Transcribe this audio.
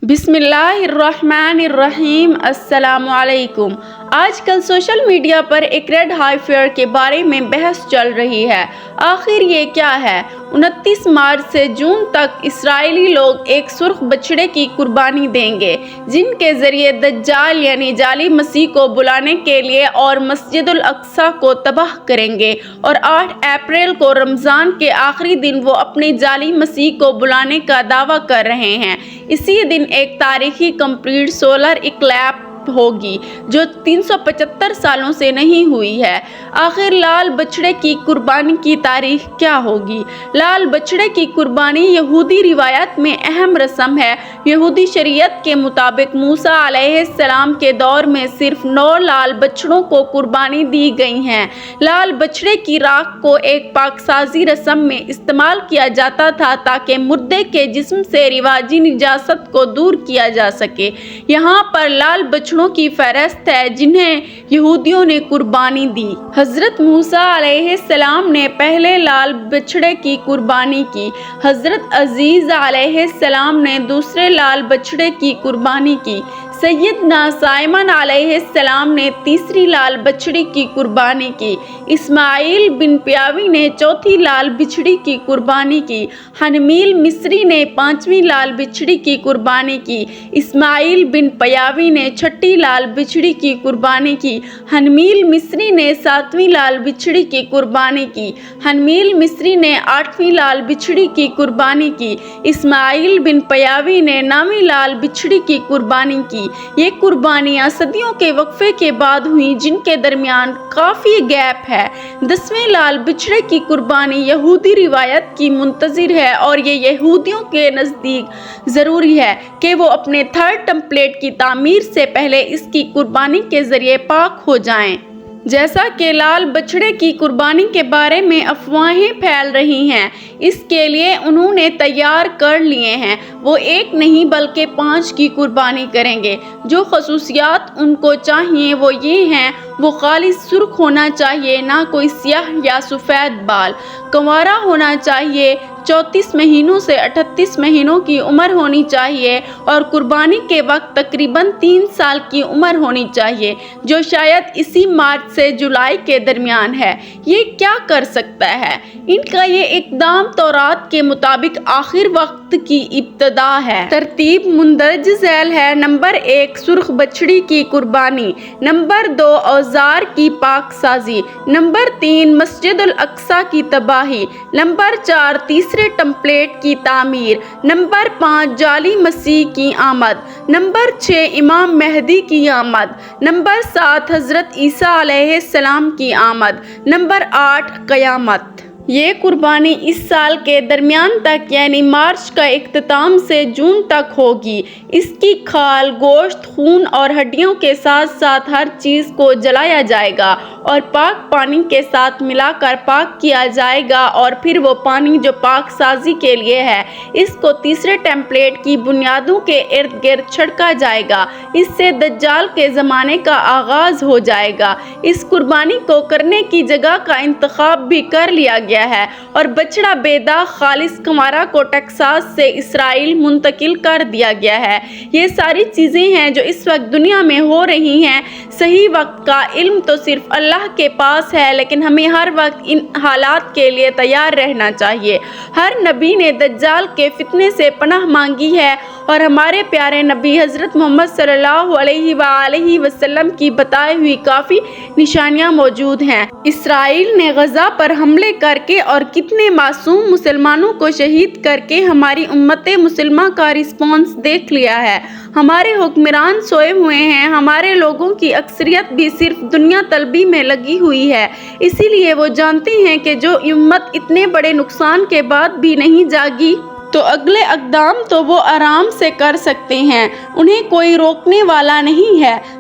بسم اللہ الرحمن الرحیم۔ السلام علیکم۔ آج کل سوشل میڈیا پر ایک ریڈ ہائی فیئر کے بارے میں بحث چل رہی ہے۔ آخر یہ کیا ہے؟ 29 مارچ سے جون تک اسرائیلی لوگ ایک سرخ بچڑے کی قربانی دیں گے، جن کے ذریعے دجال یعنی جعلی مسیح کو بلانے کے لیے اور مسجد الاقصی کو تباہ کریں گے، اور 8 اپریل کو رمضان کے آخری دن وہ اپنے جعلی مسیح کو بلانے کا دعویٰ کر رہے ہیں۔ اسی دن ایک تاریخی کمپلیٹ سولر اکلیپس ہوگی جو 375 سالوں سے نہیں ہوئی ہے۔ آخر لال بچڑے کی قربانی کی تاریخ کیا ہوگی؟ لال بچڑے کی قربانی یہودی روایت میں اہم رسم ہے۔ یہودی شریعت کے مطابق موسیٰ علیہ السلام کے دور میں صرف 9 لال بچڑوں کو قربانی دی گئی ہیں۔ لال بچڑے کی راکھ کو ایک پاکسازی رسم میں استعمال کیا جاتا تھا تاکہ مردے کے جسم سے رواجی نجاست کو دور کیا جا سکے۔ یہاں پر لال بچڑوں کی فہرست ہے جنہیں یہودیوں نے قربانی دی۔ حضرت موسیٰ علیہ السلام نے پہلے لال بچڑے کی قربانی کی۔ حضرت عیسیٰ علیہ السلام نے دوسرے لال بچڑے کی قربانی کی۔ سیدنا سلیمان علیہ السلام نے تیسری لال بچڑی کی قربانی کی۔ اسماعیل بن پیاوی نے چوتھی لال بچڑی کی قربانی کی۔ حنمیل مصری نے 5ویں لال بچڑی کی قربانی کی۔ اسماعیل بن پیاوی نے 6ٹھی لال بچڑی کی قربانی کی۔ حنمیل مصری نے 7ویں لال بچڑی کی قربانی کی۔ حنمیل مصری نے 8ویں لال بچڑی کی قربانی کی۔ اسماعیل بن پیاوی نے 9ویں لال بچڑی کی قربانی کی۔ یہ قربانیاں صدیوں کے وقفے کے بعد ہوئیں جن کے درمیان کافی گیپ ہے۔ 10ویں لال بچڑے کی قربانی یہودی روایت کی منتظر ہے اور یہ یہودیوں کے نزدیک ضروری ہے کہ وہ اپنے 3rd ٹیمپل کی تعمیر سے پہلے اس کی قربانی کے ذریعے پاک ہو جائیں۔ جیسا کہ لال بچڑے کی قربانی کے بارے میں افواہیں پھیل رہی ہیں، اس کے لیے انہوں نے تیار کر لیے ہیں۔ وہ 1 نہیں بلکہ 5 کی قربانی کریں گے۔ جو خصوصیات ان کو چاہیے وہ یہ ہیں: وہ خالص سرخ ہونا چاہیے، نہ کوئی سیاہ یا سفید بال، کنوارا ہونا چاہیے، 34 مہینوں سے 38 مہینوں کی عمر ہونی چاہیے، اور قربانی کے وقت تقریباً 3 سال کی عمر ہونی چاہیے، جو شاید اسی مارچ سے جولائی کے درمیان ہے۔ یہ کیا کر سکتا ہے؟ ان کا یہ اقدام تورات کے مطابق آخر وقت کی ابتدا ہے۔ ترتیب مندرجہ ذیل ہے: نمبر 1 سرخ بچڑی کی قربانی، نمبر 2 اوزار کی پاک سازی، نمبر 3 مسجد الاقصی کی تباہی، نمبر 4 تیسرے ٹیمپل کی تعمیر، نمبر 5 جعلی مسیح کی آمد، نمبر 6 امام مہدی کی آمد، نمبر 7 حضرت عیسیٰ علیہ السلام کی آمد، نمبر 8 قیامت۔ یہ قربانی اس سال کے درمیان تک یعنی مارچ کا اختتام سے جون تک ہوگی۔ اس کی کھال، گوشت، خون اور ہڈیوں کے ساتھ ساتھ ہر چیز کو جلایا جائے گا اور پاک پانی کے ساتھ ملا کر پاک کیا جائے گا، اور پھر وہ پانی جو پاک سازی کے لیے ہے، اس کو تیسرے ٹیمپل کی بنیادوں کے ارد گرد چھڑکا جائے گا۔ اس سے دجال کے زمانے کا آغاز ہو جائے گا۔ اس قربانی کو کرنے کی جگہ کا انتخاب بھی کر لیا گیا ہے اور بچڑا بے داغ خالص کنوارا کو ٹیکساس سے اسرائیل منتقل کر دیا گیا ہے۔ یہ ساری چیزیں ہیں جو اس وقت دنیا میں ہو رہی ہیں۔ صحیح وقت کا علم تو صرف اللہ کے پاس ہے، لیکن ہمیں ہر وقت ان حالات کے لیے تیار رہنا چاہیے۔ ہر نبی نے دجال کے فتنے سے پناہ مانگی ہے، اور ہمارے پیارے نبی حضرت محمد صلی اللہ علیہ وآلہ وسلم کی بتائی ہوئی کافی نشانیاں موجود ہیں۔ اسرائیل نے غزہ پر حملے کر کے اور کتنے معصوم مسلمانوں کو شہید کر کے ہماری امت مسلمہ کا رسپانس دیکھ لیا ہے۔ ہمارے حکمران سوئے ہوئے ہیں، ہمارے لوگوں کی اکثریت بھی صرف دنیا طلبی میں لگی ہوئی ہے، اسی لیے وہ جانتے ہیں کہ جو امت اتنے بڑے نقصان کے بعد بھی نہیں جاگی تو اگلے اقدام تو وہ آرام سے کر سکتے ہیں، انہیں کوئی روکنے والا نہیں ہے۔